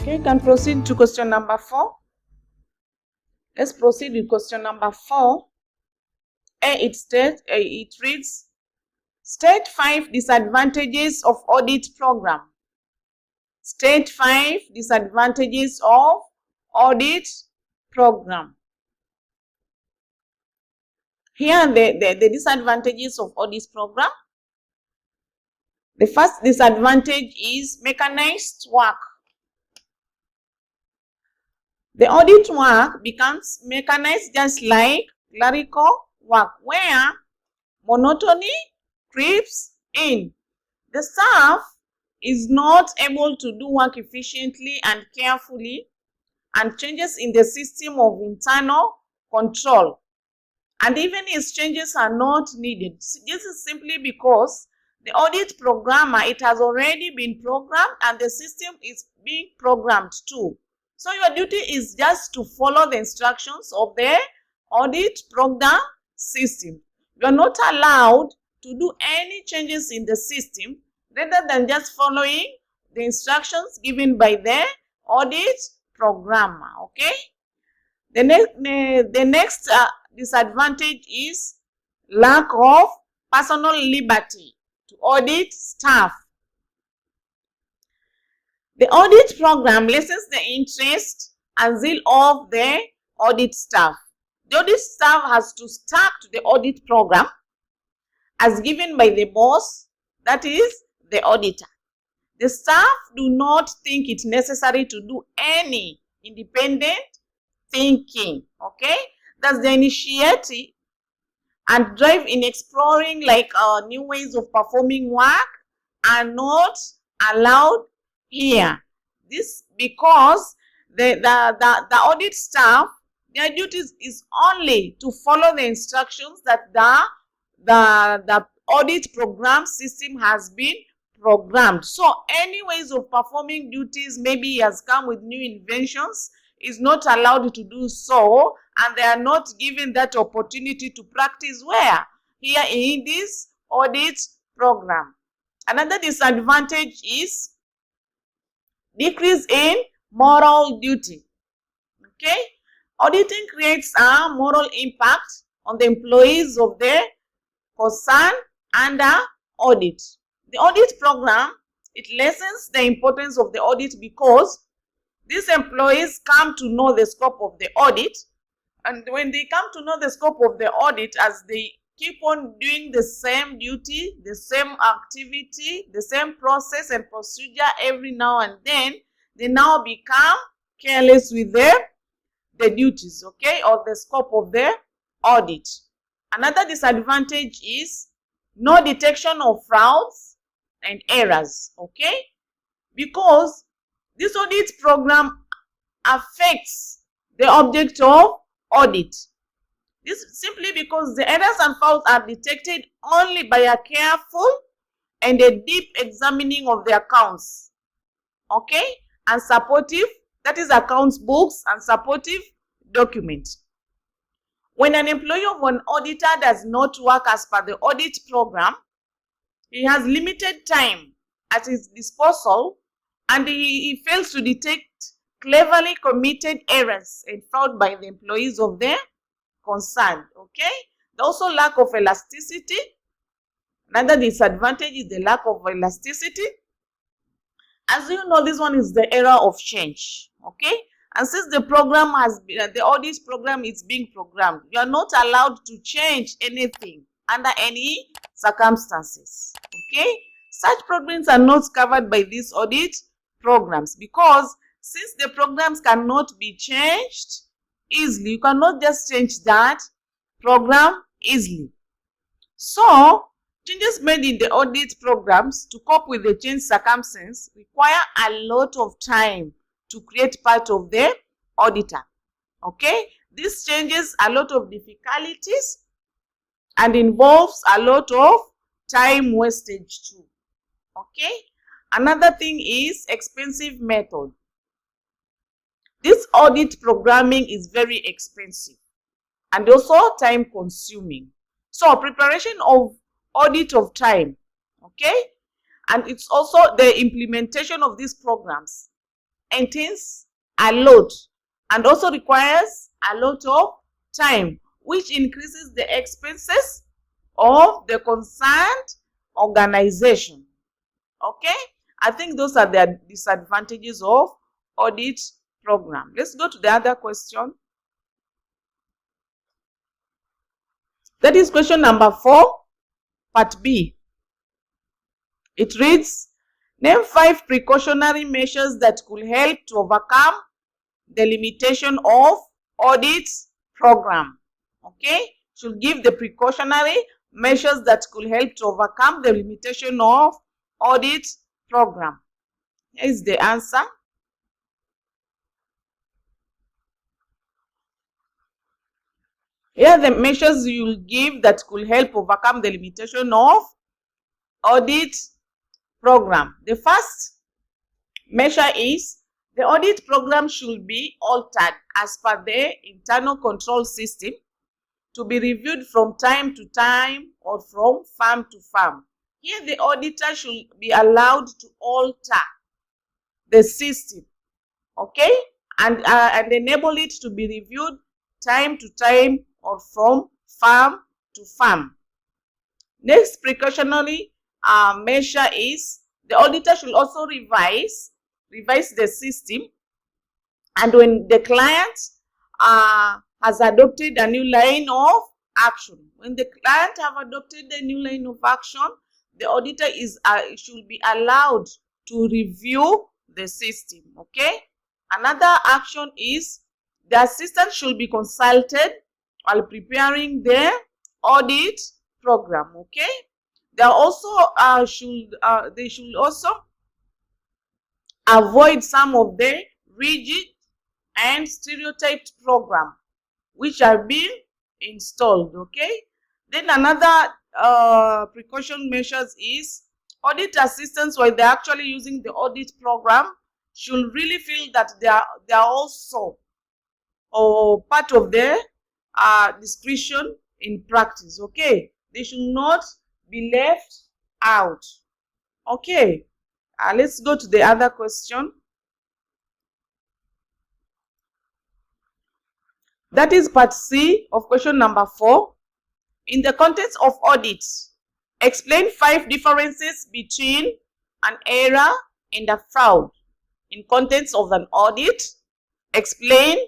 Okay, you can proceed to question number 4. Let's proceed with question number 4. It reads, state 5 disadvantages of audit program. State 5 disadvantages of audit program. Here are the disadvantages of audit program. The first disadvantage is mechanized work. The audit work becomes mechanized, just like clerical work, where monotony creeps in. The staff is not able to do work efficiently and carefully, and changes in the system of internal control. And even if changes are not needed, this is simply because the audit programmer, it has already been programmed and the system is being programmed too. So your duty is just to follow the instructions of the audit program system. You are not allowed to do any changes in the system rather than just following the instructions given by the audit programmer. Okay. The next disadvantage is lack of personal liberty to audit staff. The audit program lessens the interest and zeal of the audit staff. The audit staff has to stick to the audit program as given by the boss, that is the auditor. The staff do not think it necessary to do any independent thinking. Okay, that's the initiative and drive in exploring new ways of performing work are not allowed here. This because the audit staff, their duties is only to follow the instructions that the audit program system has been programmed. So any ways of performing duties, maybe he has come with new inventions, is not allowed to do so, and they are not given that opportunity to practice where? Here in this audit program. Another disadvantage is decrease in moral duty. Okay, auditing creates a moral impact on the employees of the concern under audit. The audit program, it lessens the importance of the audit because these employees come to know the scope of the audit, and when they come to know the scope of the audit, as they keep on doing the same duty, the same activity, the same process and procedure every now and then, they now become careless with the duties, okay, or the scope of the audit. Another disadvantage is no detection of frauds and errors, okay, because this audit program affects the object of audit. This simply because the errors and faults are detected only by a careful and a deep examining of the accounts, okay, and supportive, that is accounts books and supportive documents. When an employee of an auditor does not work as per the audit program, he has limited time at his disposal and he fails to detect cleverly committed errors and fraud by the employees of the concern. Okay, also lack of elasticity. Another disadvantage is the lack of elasticity. As you know, this one is the era of change. Okay, and since the program has been, the audit program is being programmed, you are not allowed to change anything under any circumstances. Okay, such programs are not covered by these audit programs because since the programs cannot be changed easily, you cannot just change that program easily. So changes made in the audit programs to cope with the changed circumstances require a lot of time to create part of the auditor. Okay, this changes a lot of difficulties and involves a lot of time wastage too. Okay, another thing is expensive method. This audit programming is very expensive and also time consuming. So preparation of audit of time, okay, and it's also the implementation of these programs entails a lot and also requires a lot of time, which increases the expenses of the concerned organization. Okay, I think those are the disadvantages of audit program. Let's go to the other question. That is question number 4, part B. It reads, name 5 precautionary measures that could help to overcome the limitation of audit program. Okay, should give the precautionary measures that could help to overcome the limitation of audit program. Here is the answer. Here are the measures you will give that could help overcome the limitation of audit program. The first measure is the audit program should be altered as per the internal control system to be reviewed from time to time or from firm to firm. Here the auditor should be allowed to alter the system, okay, and enable it to be reviewed time to time or from firm to firm. Next precautionary measure is the auditor should also revise the system, and when the client has adopted a new line of action. When the client have adopted a new line of action, the auditor should be allowed to review the system. Okay. Another action is the assistant should be consulted while preparing the audit program. Okay. They also they should also avoid some of the rigid and stereotyped program which are being installed. Okay. Then another precaution measures is audit assistants, while they're actually using the audit program, should really feel that they are also part of their discretion in practice. Okay, they should not be left out. Okay, let's go to the other question. That is part C of question number 4. In the context of audit, explain 5 differences between an error and a fraud. In context of an audit, explain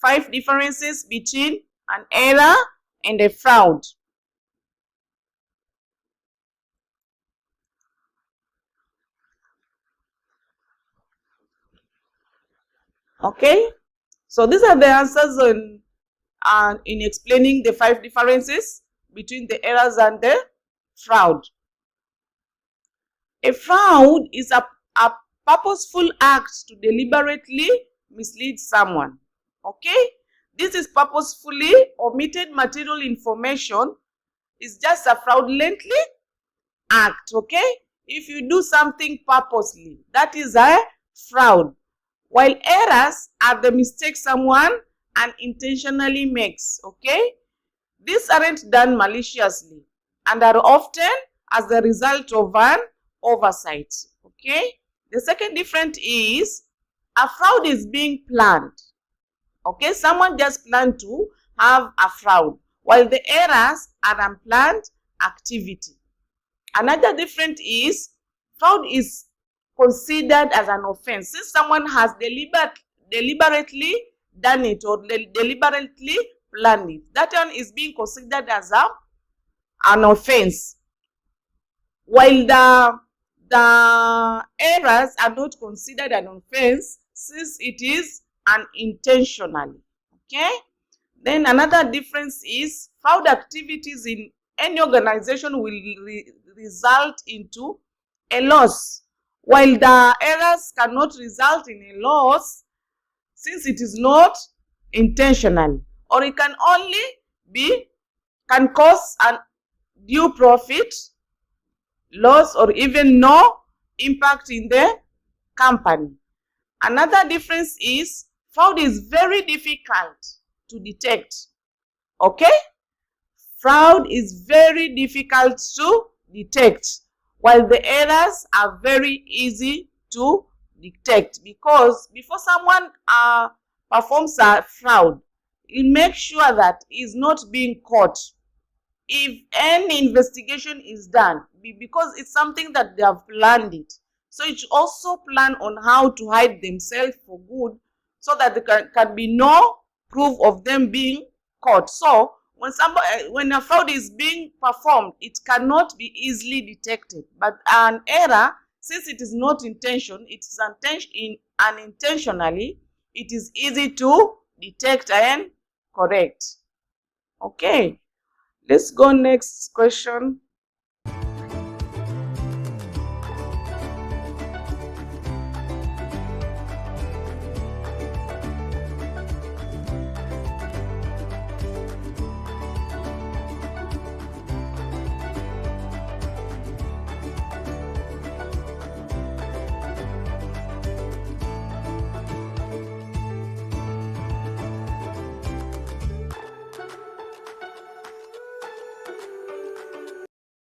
5 differences between an error and a fraud. Okay, so these are the answers in explaining the 5 differences between the errors and the fraud. A fraud is a purposeful act to deliberately mislead someone. Okay, this is purposefully omitted material information. Is just a fraudulently act. Okay, if you do something purposely, that is a fraud. While errors are the mistakes someone unintentionally makes. Okay, these aren't done maliciously and are often as the result of an oversight. Okay, the second difference is a fraud is being planned. Okay, someone just planned to have a fraud, while the errors are unplanned activity. Another difference is fraud is considered as an offense. Since someone has deliberately done it or deliberately planned it, that one is being considered as an offense, while the errors are not considered an offense since it is unintentionally. Okay. Then another difference is fraud activities in any organization will result into a loss, while the errors cannot result in a loss since it is not intentional, or it can only can cause a due profit, loss, or even no impact in the company. Another difference is fraud is very difficult to detect. Okay, fraud is very difficult to detect, while the errors are very easy to detect, because before someone performs a fraud, you make sure that is not being caught. If any investigation is done, because it's something that they have planned it, so it should also plan on how to hide themselves for good, so that there can be no proof of them being caught. So when a fraud is being performed, it cannot be easily detected. But an error, since it is not intention, it is unintentionally, it is easy to detect and correct. Okay, let's go next question.